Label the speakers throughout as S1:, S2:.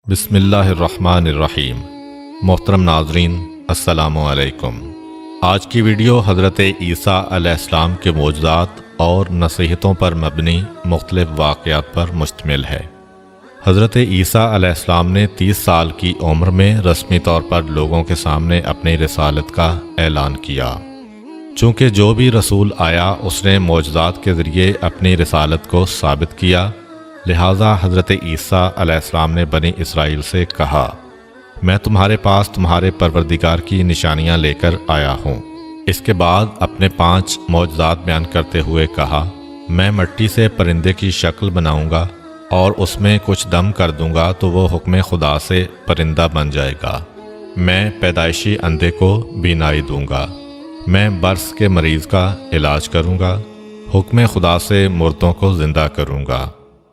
S1: بسم اللہ الرحمن الرحیم۔ محترم ناظرین، السلام علیکم۔ آج کی ویڈیو حضرت عیسیٰ علیہ السلام کے معجزات اور نصیحتوں پر مبنی مختلف واقعات پر مشتمل ہے۔ حضرت عیسیٰ علیہ السلام نے 30 سال کی عمر میں رسمی طور پر لوگوں کے سامنے اپنی رسالت کا اعلان کیا۔ چونکہ جو بھی رسول آیا اس نے معجزات کے ذریعے اپنی رسالت کو ثابت کیا، لہٰذا حضرت عیسیٰ علیہ السلام نے بنی اسرائیل سے کہا، میں تمہارے پاس تمہارے پروردگار کی نشانیاں لے کر آیا ہوں۔ اس کے بعد اپنے 5 معجزات بیان کرتے ہوئے کہا، میں مٹی سے پرندے کی شکل بناؤں گا اور اس میں کچھ دم کر دوں گا تو وہ حکم خدا سے پرندہ بن جائے گا۔ میں پیدائشی اندھے کو بینائی دوں گا۔ میں برس کے مریض کا علاج کروں گا۔ حکم خدا سے مردوں کو زندہ کروں گا۔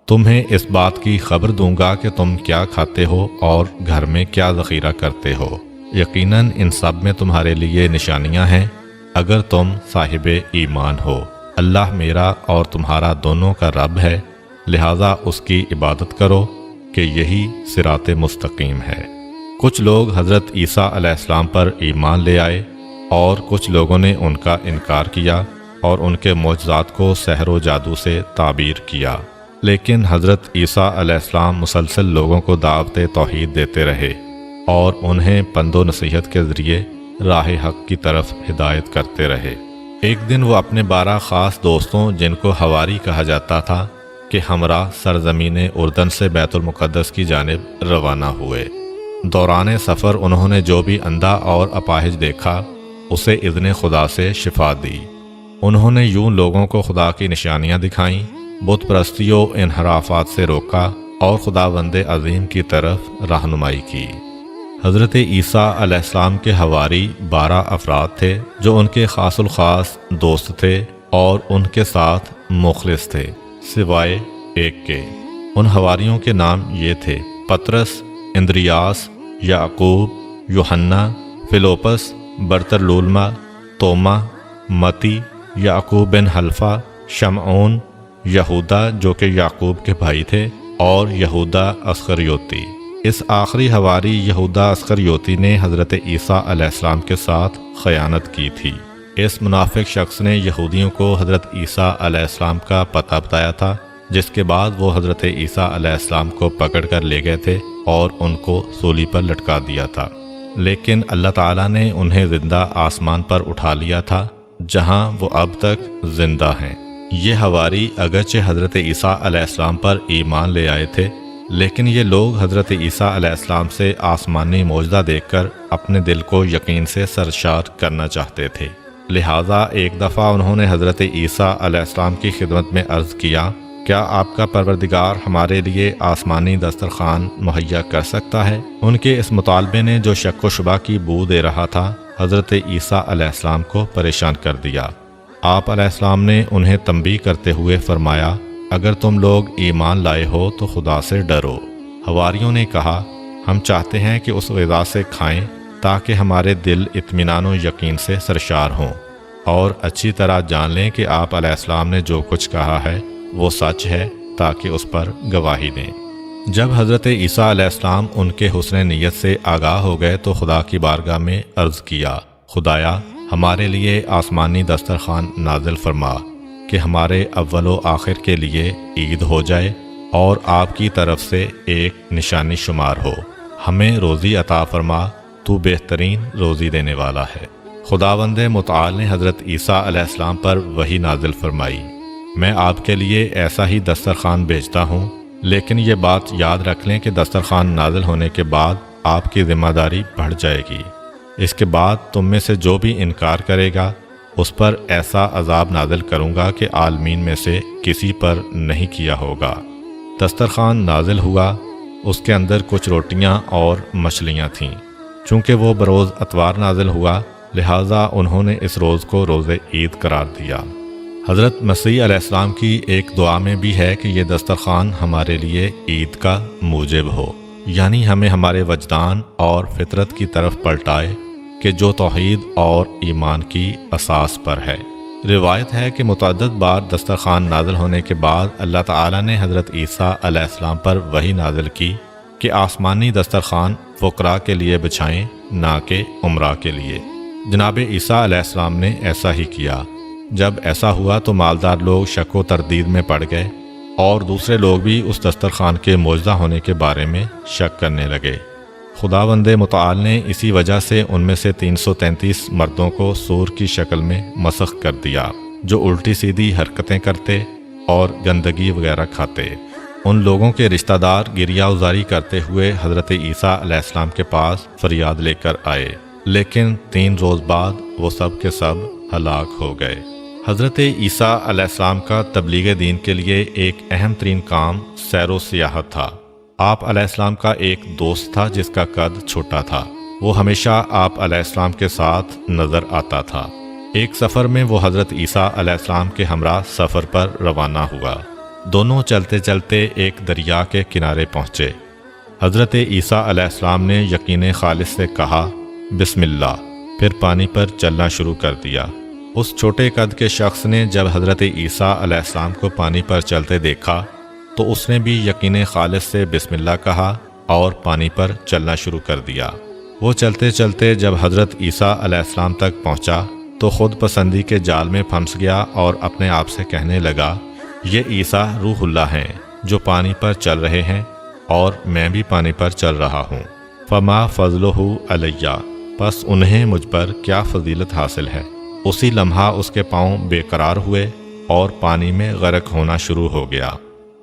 S1: تمہیں اس بات کی خبر دوں گا کہ تم کیا کھاتے ہو اور گھر میں کیا ذخیرہ کرتے ہو۔ یقیناً ان سب میں تمہارے لیے نشانیاں ہیں اگر تم صاحب ایمان ہو۔ اللہ میرا اور تمہارا دونوں کا رب ہے، لہٰذا اس کی عبادت کرو کہ یہی صراط مستقیم ہے۔ کچھ لوگ حضرت عیسیٰ علیہ السلام پر ایمان لے آئے اور کچھ لوگوں نے ان کا انکار کیا اور ان کے معجزات کو سحر و جادو سے تعبیر کیا۔ لیکن حضرت عیسیٰ علیہ السلام مسلسل لوگوں کو دعوت توحید دیتے رہے اور انہیں پند و نصیحت کے ذریعے راہ حق کی طرف ہدایت کرتے رہے۔ ایک دن وہ اپنے 12 خاص دوستوں، جن کو حواری کہا جاتا تھا، کہ ہمراہ سرزمین اردن سے بیت المقدس کی جانب روانہ ہوئے۔ دوران سفر انہوں نے جو بھی اندھا اور اپاہج دیکھا اسے اذن خدا سے شفا دی۔ انہوں نے یوں لوگوں کو خدا کی نشانیاں دکھائیں، بت پرستی و انحرافات سے روکا اور خداوند عظیم کی طرف رہنمائی کی۔ حضرت عیسیٰ علیہ السلام کے حواری 12 افراد تھے جو ان کے خاص الخاص دوست تھے اور ان کے ساتھ مخلص تھے، سوائے ایک کے۔ ان حواریوں کے نام یہ تھے: پطرس، اندریاس، یعقوب، یوحنا، فیلوپس، برتلولما، توما، متی، یعقوب بن حلفہ، شمعون، یہودا جو کہ یعقوب کے بھائی تھے، اور یہودا اسخریوتی۔ اس آخری حواری یہودا اسخریوتی نے حضرت عیسیٰ علیہ السلام کے ساتھ خیانت کی تھی۔ اس منافق شخص نے یہودیوں کو حضرت عیسیٰ علیہ السلام کا پتہ بتایا تھا، جس کے بعد وہ حضرت عیسیٰ علیہ السلام کو پکڑ کر لے گئے تھے اور ان کو سولی پر لٹکا دیا تھا۔ لیکن اللہ تعالیٰ نے انہیں زندہ آسمان پر اٹھا لیا تھا، جہاں وہ اب تک زندہ ہیں۔ یہ حواری اگرچہ حضرت عیسیٰ علیہ السلام پر ایمان لے آئے تھے، لیکن یہ لوگ حضرت عیسیٰ علیہ السلام سے آسمانی معجزہ دیکھ کر اپنے دل کو یقین سے سرشار کرنا چاہتے تھے۔ لہٰذا ایک دفعہ انہوں نے حضرت عیسیٰ علیہ السلام کی خدمت میں عرض کیا، کیا آپ کا پروردگار ہمارے لیے آسمانی دسترخوان مہیا کر سکتا ہے؟ ان کے اس مطالبے نے، جو شک و شبہ کی بو دے رہا تھا، حضرت عیسیٰ علیہ السلام کو پریشان کر دیا۔ آپ علیہ السلام نے انہیں تنبیہ کرتے ہوئے فرمایا، اگر تم لوگ ایمان لائے ہو تو خدا سے ڈرو۔ حواریوں نے کہا، ہم چاہتے ہیں کہ اس غذا سے کھائیں تاکہ ہمارے دل اطمینان و یقین سے سرشار ہوں اور اچھی طرح جان لیں کہ آپ علیہ السلام نے جو کچھ کہا ہے وہ سچ ہے، تاکہ اس پر گواہی دیں۔ جب حضرت عیسیٰ علیہ السلام ان کے حسن نیت سے آگاہ ہو گئے تو خدا کی بارگاہ میں عرض کیا، خدایا ہمارے لیے آسمانی دسترخوان نازل فرما کہ ہمارے اول و آخر کے لیے عید ہو جائے اور آپ کی طرف سے ایک نشانی شمار ہو۔ ہمیں روزی عطا فرما، تو بہترین روزی دینے والا ہے۔ خداوند متعال نے حضرت عیسیٰ علیہ السلام پر وحی نازل فرمائی، میں آپ کے لیے ایسا ہی دسترخوان بھیجتا ہوں، لیکن یہ بات یاد رکھ لیں کہ دسترخوان نازل ہونے کے بعد آپ کی ذمہ داری بڑھ جائے گی۔ اس کے بعد تم میں سے جو بھی انکار کرے گا اس پر ایسا عذاب نازل کروں گا کہ عالمین میں سے کسی پر نہیں کیا ہوگا۔ دسترخوان نازل ہوا، اس کے اندر کچھ روٹیاں اور مچھلیاں تھیں۔ چونکہ وہ بروز اتوار نازل ہوا، لہٰذا انہوں نے اس روز کو روز عید قرار دیا۔ حضرت مسیح علیہ السلام کی ایک دعا میں بھی ہے کہ یہ دسترخوان ہمارے لیے عید کا موجب ہو، یعنی ہمیں ہمارے وجدان اور فطرت کی طرف پلٹائے کہ جو توحید اور ایمان کی اساس پر ہے۔ روایت ہے کہ متعدد بار دسترخوان نازل ہونے کے بعد اللہ تعالیٰ نے حضرت عیسیٰ علیہ السلام پر وحی نازل کی کہ آسمانی دسترخوان فقراء کے لیے بچھائیں نہ کہ عمراء کے لیے۔ جناب عیسیٰ علیہ السلام نے ایسا ہی کیا۔ جب ایسا ہوا تو مالدار لوگ شک و تردید میں پڑ گئے اور دوسرے لوگ بھی اس دسترخوان کے معجزہ ہونے کے بارے میں شک کرنے لگے۔ خداوند متعال نے اسی وجہ سے ان میں سے 333 مردوں کو سور کی شکل میں مسخ کر دیا جو الٹی سیدھی حرکتیں کرتے اور گندگی وغیرہ کھاتے۔ ان لوگوں کے رشتہ دار گریہ ازاری کرتے ہوئے حضرت عیسیٰ علیہ السلام کے پاس فریاد لے کر آئے، لیکن 3 روز بعد وہ سب کے سب ہلاک ہو گئے۔ حضرت عیسیٰ علیہ السلام کا تبلیغ دین کے لیے ایک اہم ترین کام سیر و سیاحت تھا۔ آپ علیہ السلام کا ایک دوست تھا جس کا قد چھوٹا تھا۔ وہ ہمیشہ آپ علیہ السلام کے ساتھ نظر آتا تھا۔ ایک سفر میں وہ حضرت عیسیٰ علیہ السلام کے ہمراہ سفر پر روانہ ہوا۔ دونوں چلتے چلتے ایک دریا کے کنارے پہنچے۔ حضرت عیسیٰ علیہ السلام نے یقین خالص سے کہا بسم اللہ، پھر پانی پر چلنا شروع کر دیا۔ اس چھوٹے قد کے شخص نے جب حضرت عیسیٰ علیہ السلام کو پانی پر چلتے دیکھا تو اس نے بھی یقین خالص سے بسم اللہ کہا اور پانی پر چلنا شروع کر دیا۔ وہ چلتے چلتے جب حضرت عیسیٰ علیہ السلام تک پہنچا تو خود پسندی کے جال میں پھنس گیا اور اپنے آپ سے کہنے لگا، یہ عیسیٰ روح اللہ ہیں جو پانی پر چل رہے ہیں اور میں بھی پانی پر چل رہا ہوں۔ فما فضلہ علیہ، پس انہیں مجھ پر کیا فضیلت حاصل ہے۔ اسی لمحہ اس کے پاؤں بے قرار ہوئے اور پانی میں غرق ہونا شروع ہو گیا۔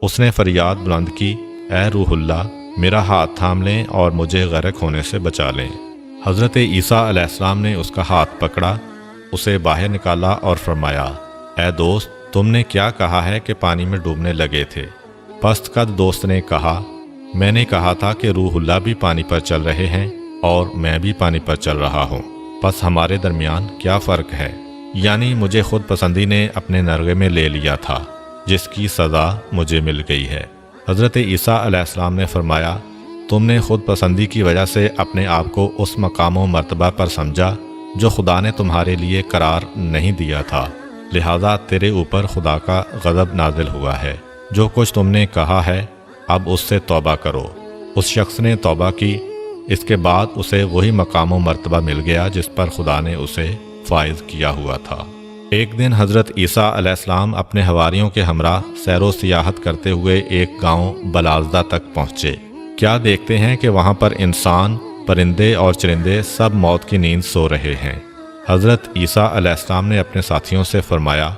S1: اس نے فریاد بلند کی، اے روح اللہ، میرا ہاتھ تھام لیں اور مجھے غرق ہونے سے بچا لیں۔ حضرت عیسیٰ علیہ السلام نے اس کا ہاتھ پکڑا، اسے باہر نکالا اور فرمایا، اے دوست، تم نے کیا کہا ہے کہ پانی میں ڈوبنے لگے تھے؟ پست قد دوست نے کہا، میں نے کہا تھا کہ روح اللہ بھی پانی پر چل رہے ہیں اور میں بھی پانی پر چل رہا ہوں، پس ہمارے درمیان کیا فرق ہے؟ یعنی مجھے خود پسندی نے اپنے نرغے میں لے لیا تھا جس کی سزا مجھے مل گئی ہے۔ حضرت عیسیٰ علیہ السلام نے فرمایا، تم نے خود پسندی کی وجہ سے اپنے آپ کو اس مقام و مرتبہ پر سمجھا جو خدا نے تمہارے لیے قرار نہیں دیا تھا، لہذا تیرے اوپر خدا کا غضب نازل ہوا ہے۔ جو کچھ تم نے کہا ہے اب اس سے توبہ کرو۔ اس شخص نے توبہ کی، اس کے بعد اسے وہی مقام و مرتبہ مل گیا جس پر خدا نے اسے فائز کیا ہوا تھا۔ ایک دن حضرت عیسیٰ علیہ السلام اپنے حواریوں کے ہمراہ سیر و سیاحت کرتے ہوئے ایک گاؤں بلازدہ تک پہنچے۔ کیا دیکھتے ہیں کہ وہاں پر انسان، پرندے اور چرندے سب موت کی نیند سو رہے ہیں۔ حضرت عیسیٰ علیہ السلام نے اپنے ساتھیوں سے فرمایا،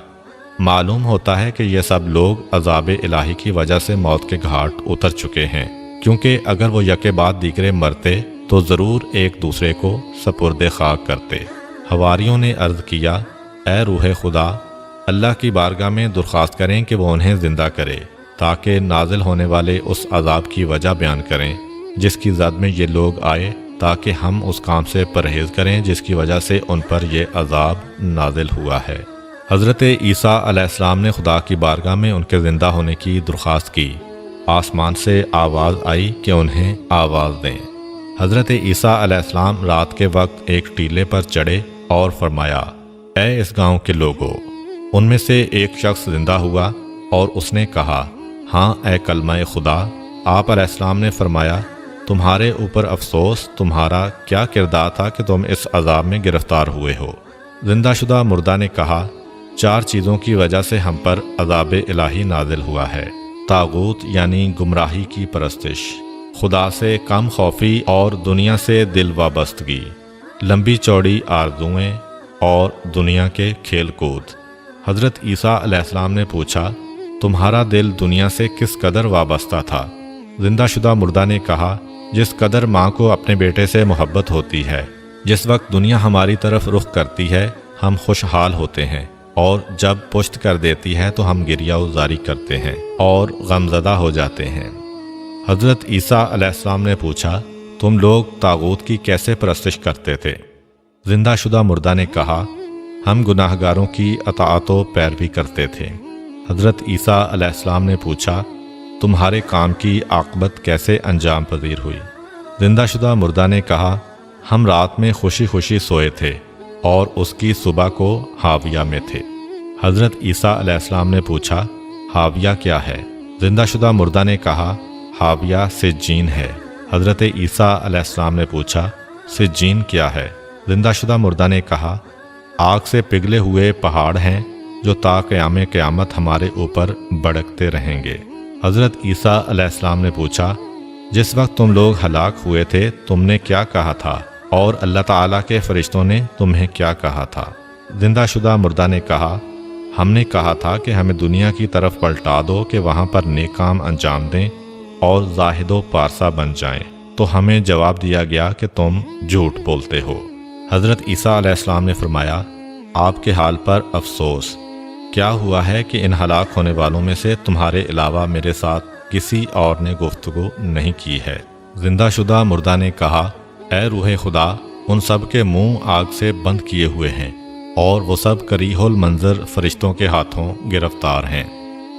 S1: معلوم ہوتا ہے کہ یہ سب لوگ عذاب الہی کی وجہ سے موت کے گھاٹ اتر چکے ہیں، کیونکہ اگر وہ یکے بعد دیگرے مرتے تو ضرور ایک دوسرے کو سپرد خاک کرتے۔ حواریوں نے عرض کیا، اے روح خدا، اللہ کی بارگاہ میں درخواست کریں کہ وہ انہیں زندہ کرے تاکہ نازل ہونے والے اس عذاب کی وجہ بیان کریں جس کی زد میں یہ لوگ آئے، تاکہ ہم اس کام سے پرہیز کریں جس کی وجہ سے ان پر یہ عذاب نازل ہوا ہے۔ حضرت عیسیٰ علیہ السلام نے خدا کی بارگاہ میں ان کے زندہ ہونے کی درخواست کی۔ آسمان سے آواز آئی کہ انہیں آواز دیں۔ حضرت عیسیٰ علیہ السلام رات کے وقت ایک ٹیلے پر چڑھے اور فرمایا، اے اس گاؤں کے لوگوں۔ ان میں سے ایک شخص زندہ ہوا اور اس نے کہا، ہاں اے کلمہ خدا۔ آپ علیہ السلام نے فرمایا، تمہارے اوپر افسوس، تمہارا کیا کردار تھا کہ تم اس عذاب میں گرفتار ہوئے ہو؟ زندہ شدہ مردہ نے کہا، 4 چیزوں کی وجہ سے ہم پر عذاب الہی نازل ہوا ہے۔ طاغوت یعنی گمراہی کی پرستش، خدا سے کم خوفی اور دنیا سے دل وابستگی، لمبی چوڑی آرزوئیں اور دنیا کے کھیل کود۔ حضرت عیسیٰ علیہ السلام نے پوچھا، تمہارا دل دنیا سے کس قدر وابستہ تھا؟ زندہ شدہ مردہ نے کہا، جس قدر ماں کو اپنے بیٹے سے محبت ہوتی ہے۔ جس وقت دنیا ہماری طرف رخ کرتی ہے ہم خوشحال ہوتے ہیں، اور جب پشت کر دیتی ہے تو ہم گریہ ازاری کرتے ہیں اور غمزدہ ہو جاتے ہیں۔ حضرت عیسیٰ علیہ السلام نے پوچھا، تم لوگ طاغوت کی کیسے پرستش کرتے تھے؟ زندہ شدہ مردہ نے کہا، ہم گناہ گاروں کی اطاعت و پیروی کرتے تھے۔ حضرت عیسیٰ علیہ السلام نے پوچھا، تمہارے کام کی عاقبت کیسے انجام پذیر ہوئی؟ زندہ شدہ مردہ نے کہا، ہم رات میں خوشی خوشی سوئے تھے اور اس کی صبح کو حاویہ میں تھے۔ حضرت عیسیٰ علیہ السلام نے پوچھا، حاویہ کیا ہے؟ زندہ شدہ مردہ نے کہا، حاویہ سجین ہے، حضرت عیسیٰ علیہ السلام نے پوچھا سجین کیا ہے؟ زندہ شدہ مردہ نے کہا آگ سے پگھلے ہوئے پہاڑ ہیں جو تا قیام قیامت ہمارے اوپر بڑکتے رہیں گے۔ حضرت عیسیٰ علیہ السلام نے پوچھا جس وقت تم لوگ ہلاک ہوئے تھے تم نے کیا کہا تھا اور اللہ تعالیٰ کے فرشتوں نے تمہیں کیا کہا تھا؟ زندہ شدہ مردہ نے کہا ہم نے کہا تھا کہ ہمیں دنیا کی طرف پلٹا دو کہ وہاں پر نیک کام انجام دیں اور زاہد و پارسا بن جائیں، تو ہمیں جواب دیا گیا کہ تم جھوٹ بولتے ہو۔ حضرت عیسیٰ علیہ السلام نے فرمایا آپ کے حال پر افسوس، کیا ہوا ہے کہ ان ہلاک ہونے والوں میں سے تمہارے علاوہ میرے ساتھ کسی اور نے گفتگو نہیں کی ہے؟ زندہ شدہ مردہ نے کہا اے روح خدا، ان سب کے منہ آگ سے بند کیے ہوئے ہیں اور وہ سب کریہ المنظر فرشتوں کے ہاتھوں گرفتار ہیں۔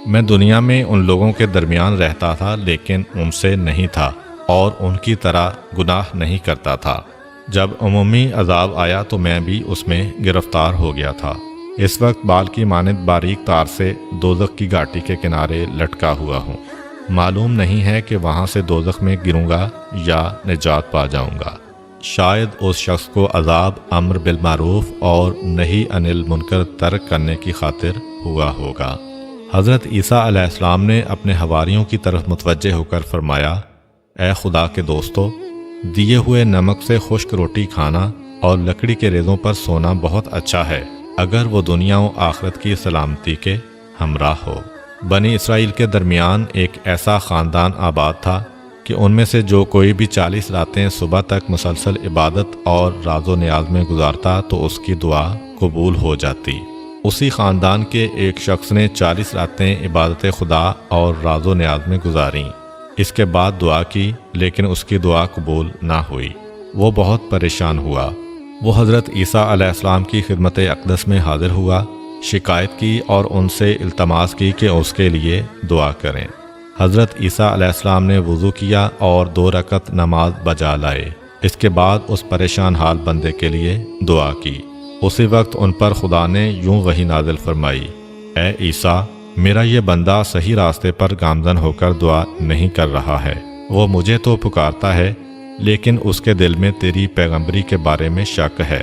S1: میں دنیا میں ان لوگوں کے درمیان رہتا تھا لیکن ان سے نہیں تھا اور ان کی طرح گناہ نہیں کرتا تھا۔ جب عمومی عذاب آیا تو میں بھی اس میں گرفتار ہو گیا تھا۔ اس وقت بال کی مانند باریک تار سے دوزخ کی گھاٹی کے کنارے لٹکا ہوا ہوں۔ معلوم نہیں ہے کہ وہاں سے دوزخ میں گروں گا یا نجات پا جاؤں گا۔ شاید اس شخص کو عذاب امر بالمعروف اور نہی عن المنکر ترک کرنے کی خاطر ہوا ہوگا۔ حضرت عیسیٰ علیہ السلام نے اپنے حواریوں کی طرف متوجہ ہو کر فرمایا اے خدا کے دوستو، دیے ہوئے نمک سے خشک روٹی کھانا اور لکڑی کے ریزوں پر سونا بہت اچھا ہے اگر وہ دنیا و آخرت کی سلامتی کے ہمراہ ہو۔ بنی اسرائیل کے درمیان ایک ایسا خاندان آباد تھا کہ ان میں سے جو کوئی بھی 40 راتیں صبح تک مسلسل عبادت اور راز و نیاز میں گزارتا تو اس کی دعا قبول ہو جاتی۔ اسی خاندان کے ایک شخص نے 40 راتیں عبادت خدا اور راز و نیاز میں گزاریں، اس کے بعد دعا کی لیکن اس کی دعا قبول نہ ہوئی۔ وہ بہت پریشان ہوا۔ وہ حضرت عیسیٰ علیہ السلام کی خدمت اقدس میں حاضر ہوا، شکایت کی اور ان سے التماس کی کہ اس کے لیے دعا کریں۔ حضرت عیسیٰ علیہ السلام نے وضو کیا اور 2 رکعت نماز بجا لائے۔ اس کے بعد اس پریشان حال بندے کے لیے دعا کی۔ اسی وقت ان پر خدا نے یوں وحی نازل فرمائی اے عیسیٰ، میرا یہ بندہ صحیح راستے پر گامزن ہو کر دعا نہیں کر رہا ہے، وہ مجھے تو پکارتا ہے لیکن اس کے دل میں تیری پیغمبری کے بارے میں شک ہے۔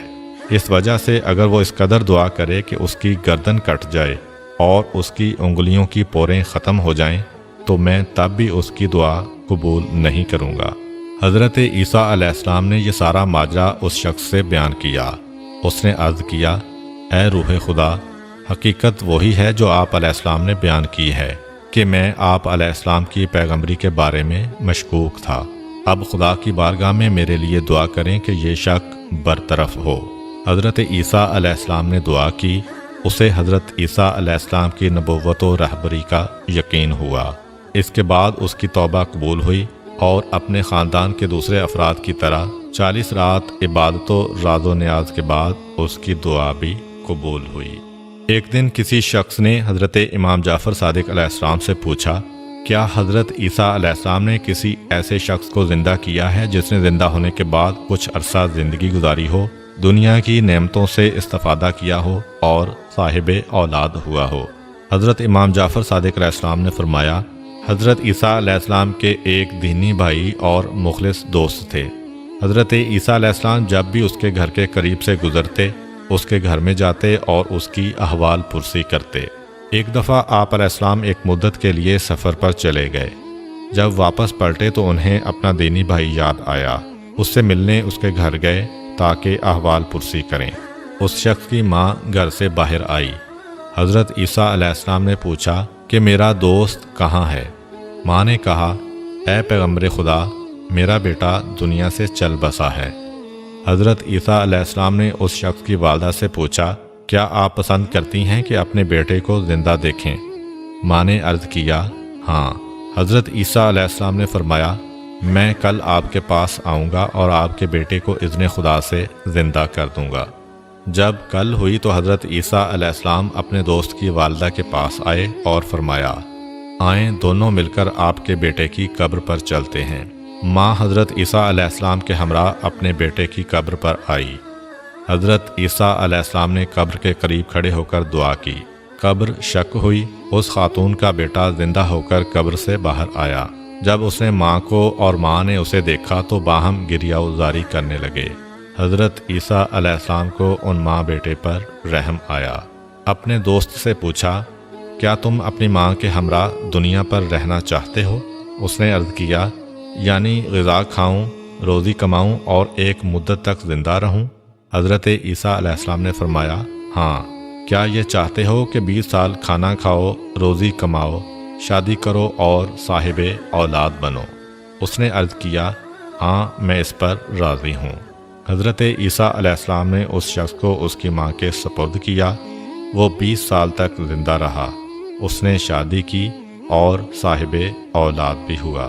S1: اس وجہ سے اگر وہ اس قدر دعا کرے کہ اس کی گردن کٹ جائے اور اس کی انگلیوں کی پوریں ختم ہو جائیں تو میں تب بھی اس کی دعا قبول نہیں کروں گا۔ حضرت عیسیٰ علیہ السلام نے یہ سارا ماجرا اس شخص سے بیان کیا۔ اس نے عرض کیا اے روح خدا، حقیقت وہی ہے جو آپ علیہ السلام نے بیان کی ہے کہ میں آپ علیہ السلام کی پیغمبری کے بارے میں مشکوک تھا۔ اب خدا کی بارگاہ میں میرے لیے دعا کریں کہ یہ شک برطرف ہو۔ حضرت عیسیٰ علیہ السلام نے دعا کی۔ اسے حضرت عیسیٰ علیہ السلام کی نبوت و رہبری کا یقین ہوا۔ اس کے بعد اس کی توبہ قبول ہوئی اور اپنے خاندان کے دوسرے افراد کی طرح 40 رات عبادت و راز و نیاز کے بعد اس کی دعا بھی قبول ہوئی۔ ایک دن کسی شخص نے حضرت امام جعفر صادق علیہ السلام سے پوچھا کیا حضرت عیسیٰ علیہ السلام نے کسی ایسے شخص کو زندہ کیا ہے جس نے زندہ ہونے کے بعد کچھ عرصہ زندگی گزاری ہو، دنیا کی نعمتوں سے استفادہ کیا ہو اور صاحب اولاد ہوا ہو؟ حضرت امام جعفر صادق علیہ السلام نے فرمایا حضرت عیسیٰ علیہ السلام کے ایک دینی بھائی اور مخلص دوست تھے۔ حضرت عیسیٰ علیہ السلام جب بھی اس کے گھر کے قریب سے گزرتے اس کے گھر میں جاتے اور اس کی احوال پرسی کرتے۔ ایک دفعہ آپ علیہ السلام ایک مدت کے لیے سفر پر چلے گئے۔ جب واپس پلٹے تو انہیں اپنا دینی بھائی یاد آیا۔ اس سے ملنے اس کے گھر گئے تاکہ احوال پرسی کریں۔ اس شخص کی ماں گھر سے باہر آئی۔ حضرت عیسیٰ علیہ السلام نے پوچھا کہ میرا دوست کہاں ہے؟ ماں نے کہا اے پیغمبر خدا، میرا بیٹا دنیا سے چل بسا ہے۔ حضرت عیسیٰ علیہ السلام نے اس شخص کی والدہ سے پوچھا کیا آپ پسند کرتی ہیں کہ اپنے بیٹے کو زندہ دیکھیں؟ ماں نے عرض کیا ہاں۔ حضرت عیسیٰ علیہ السلام نے فرمایا میں کل آپ کے پاس آؤں گا اور آپ کے بیٹے کو اذن خدا سے زندہ کر دوں گا۔ جب کل ہوئی تو حضرت عیسیٰ علیہ السلام اپنے دوست کی والدہ کے پاس آئے اور فرمایا آئیں دونوں مل کر آپ کے بیٹے کی قبر پر چلتے ہیں۔ ماں حضرت عیسیٰ علیہ السلام کے ہمراہ اپنے بیٹے کی قبر پر آئی۔ حضرت عیسیٰ علیہ السلام نے قبر کے قریب کھڑے ہو کر دعا کی۔ قبر شک ہوئی۔ اس خاتون کا بیٹا زندہ ہو کر قبر سے باہر آیا۔ جب اس نے ماں کو اور ماں نے اسے دیکھا تو باہم گریہ ازاری کرنے لگے۔ حضرت عیسیٰ علیہ السلام کو ان ماں بیٹے پر رحم آیا۔ اپنے دوست سے پوچھا، کیا تم اپنی ماں کے ہمراہ دنیا پر رہنا چاہتے ہو؟ اس نے عرض کیا، یعنی غذا کھاؤں، روزی کماؤں اور ایک مدت تک زندہ رہوں؟ حضرت عیسیٰ علیہ السلام نے فرمایا، ہاں۔ کیا یہ چاہتے ہو کہ 20 سال کھانا کھاؤ، روزی کماؤ، شادی کرو اور صاحب اولاد بنو؟ اس نے عرض کیا، ہاں میں اس پر راضی ہوں۔ حضرت عیسیٰ علیہ السلام نے اس شخص کو اس کی ماں کے سپرد کیا۔ وہ 20 سال تک زندہ رہا۔ اس نے شادی کی اور صاحب اولاد بھی ہوا۔